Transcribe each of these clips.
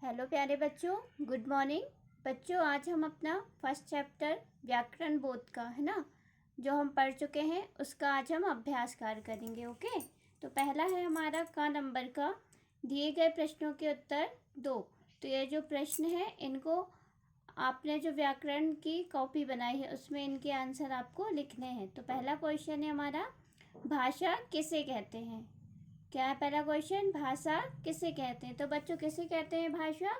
Hello प्यारे बच्चों, good morning. बच्चों, आज हम अपना फर्स्ट चैप्टर व्याकरण बोध का है ना, जो हम पढ़ चुके हैं, उसका आज हम अभ्यास कार्य करेंगे। ओके, तो पहला है हमारा क नंबर का दिए गए प्रश्नों के उत्तर 2। तो ये जो प्रश्न है, इनको आपने जो व्याकरण की कॉपी बनाई है उसमें इनके आंसर आपको लिखने हैं। तो पहला क्वेश्चन है हमारा, भाषा किसे कहते हैं। क्या है पहला क्वेश्चन, भाषा किसे कहते हैं। तो बच्चों, किसे कहते हैं भाषा,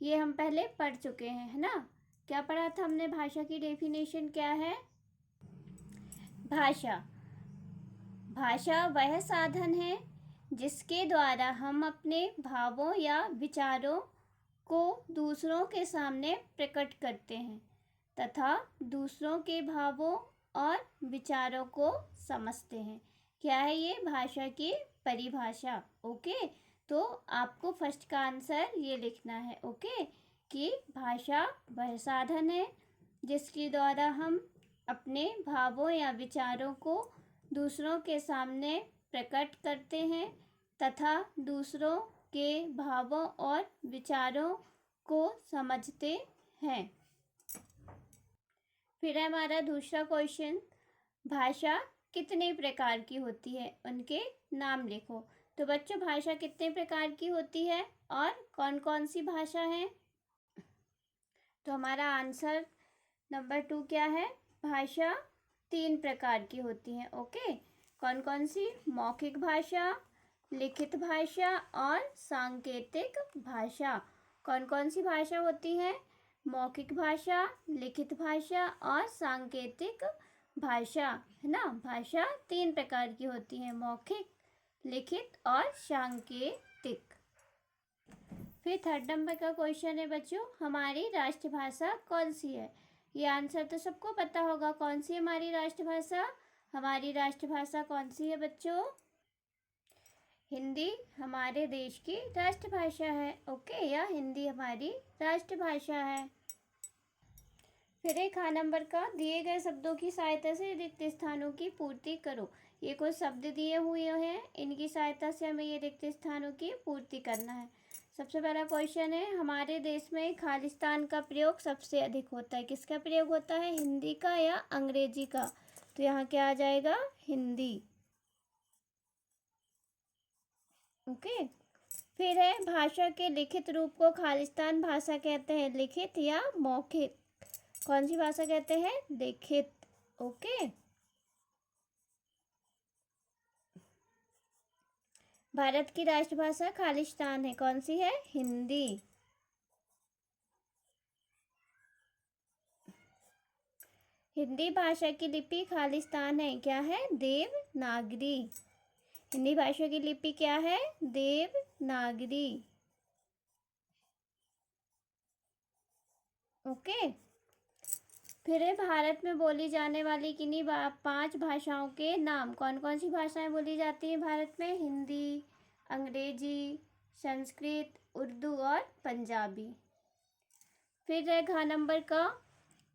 ये हम पहले पढ़ चुके हैं, है ना। क्या पढ़ा था हमने, भाषा की डेफिनेशन क्या है। भाषा भाषा वह साधन है जिसके द्वारा हम अपने भावों या विचारों को दूसरों के सामने प्रकट करते हैं तथा दूसरों के भावों और विचारों को समझते हैं। क्या है ये भाषा की परिभाषा। ओके, तो आपको फर्स्ट का आंसर ये लिखना है। ओके, कि भाषा वह साधन है जिसके द्वारा हम अपने भावों या विचारों को दूसरों के सामने प्रकट करते हैं तथा दूसरों के भावों और विचारों को समझते हैं। फिर हमारा दूसरा क्वेश्चन, भाषा कितने प्रकार की होती है, उनके नाम लिखो। तो बच्चों, भाषा कितने प्रकार की होती है और कौन कौन सी भाषा है। तो हमारा आंसर नंबर 2 क्या है, भाषा 3 प्रकार की होती है। ओके, कौन कौन सी, मौखिक भाषा, लिखित भाषा और सांकेतिक भाषा। कौन कौन सी भाषा होती है, मौखिक भाषा, लिखित भाषा और सांकेतिक भाषा, है ना। भाषा 3 प्रकार की होती है, मौखिक, लिखित और सांकेतिक। फिर थर्ड नंबर का क्वेश्चन है बच्चों, हमारी राष्ट्रभाषा कौन सी है। ये आंसर तो सबको पता होगा, कौन सी हमारी राष्ट्रभाषा। हमारी राष्ट्रभाषा कौन सी है बच्चों, हिंदी हमारे देश की राष्ट्रभाषा है। ओके, या हिंदी हमारी राष्ट्रभाषा है। फिर एक नंबर का, दिए गए शब्दों की सहायता से रिक्त स्थानों की पूर्ति करो। ये कुछ शब्द दिए हुए हैं, इनकी सहायता से हमें ये रिक्त स्थानों की पूर्ति करना है। सबसे पहला क्वेश्चन है, हमारे देश में खालिस्तान का प्रयोग सबसे अधिक होता है। किसका प्रयोग होता है, हिंदी का या अंग्रेजी का। तो यहाँ क्या आ जाएगा, हिंदी। ओके, फिर है, भाषा के लिखित रूप को खालिस्तान भाषा कहते हैं, लिखित या मौखिक। कौन सी भाषा कहते हैं, लिखित। ओके, भारत की राष्ट्रभाषा खालिस्तान है, कौन सी है, हिंदी। हिंदी भाषा की लिपि खालिस्तान है, क्या है, देवनागरी। हिंदी भाषा की लिपि क्या है, देवनागरी। ओके, फिर है, भारत में बोली जाने वाली किन्हीं 5 भाषाओं के नाम। कौन कौन सी भाषाएं बोली जाती हैं भारत में, हिंदी, अंग्रेजी, संस्कृत, उर्दू और पंजाबी। फिर है घ नंबर का,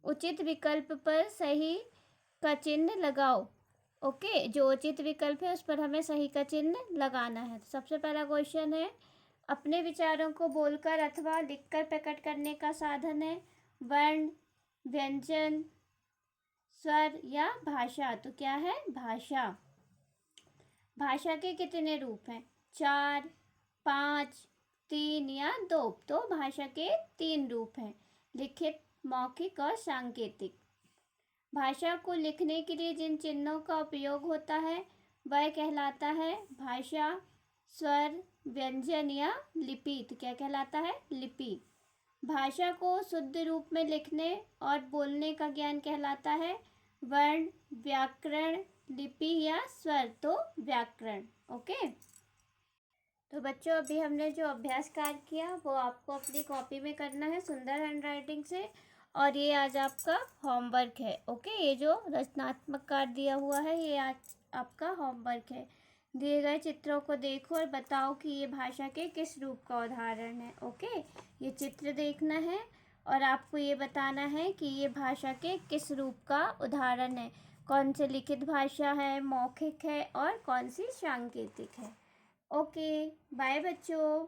उचित विकल्प पर सही का चिन्ह लगाओ। ओके, जो उचित विकल्प है उस पर हमें सही का चिन्ह लगाना है। तो सबसे पहला क्वेश्चन है, अपने विचारों को बोलकर अथवा लिखकर प्रकट करने का साधन है वर्ण, व्यंजन, स्वर या भाषा। तो क्या है, भाषा। भाषा के कितने रूप हैं, 4, 5, 3 या 2। तो भाषा के 3 रूप हैं, लिखित, मौखिक और सांकेतिक। भाषा को लिखने के लिए जिन चिन्हों का उपयोग होता है वह कहलाता है भाषा, स्वर, व्यंजन या लिपि। तो क्या कहलाता है, लिपि। भाषा को शुद्ध रूप में लिखने और बोलने का ज्ञान कहलाता है वर्ण, व्याकरण, लिपि या स्वर। तो व्याकरण। ओके, तो बच्चों, अभी हमने जो अभ्यास कार्य किया वो आपको अपनी कॉपी में करना है सुंदर हैंडराइटिंग से, और ये आज आपका होमवर्क है। ओके, ये जो रचनात्मक कार्य दिया हुआ है ये आज आपका होमवर्क है। दिए गए चित्रों को देखो और बताओ कि ये भाषा के किस रूप का उदाहरण है। ओके, ये चित्र देखना है और आपको ये बताना है कि ये भाषा के किस रूप का उदाहरण है, कौन सी लिखित भाषा है, मौखिक है और कौन सी सांकेतिक है। ओके, बाय बच्चों।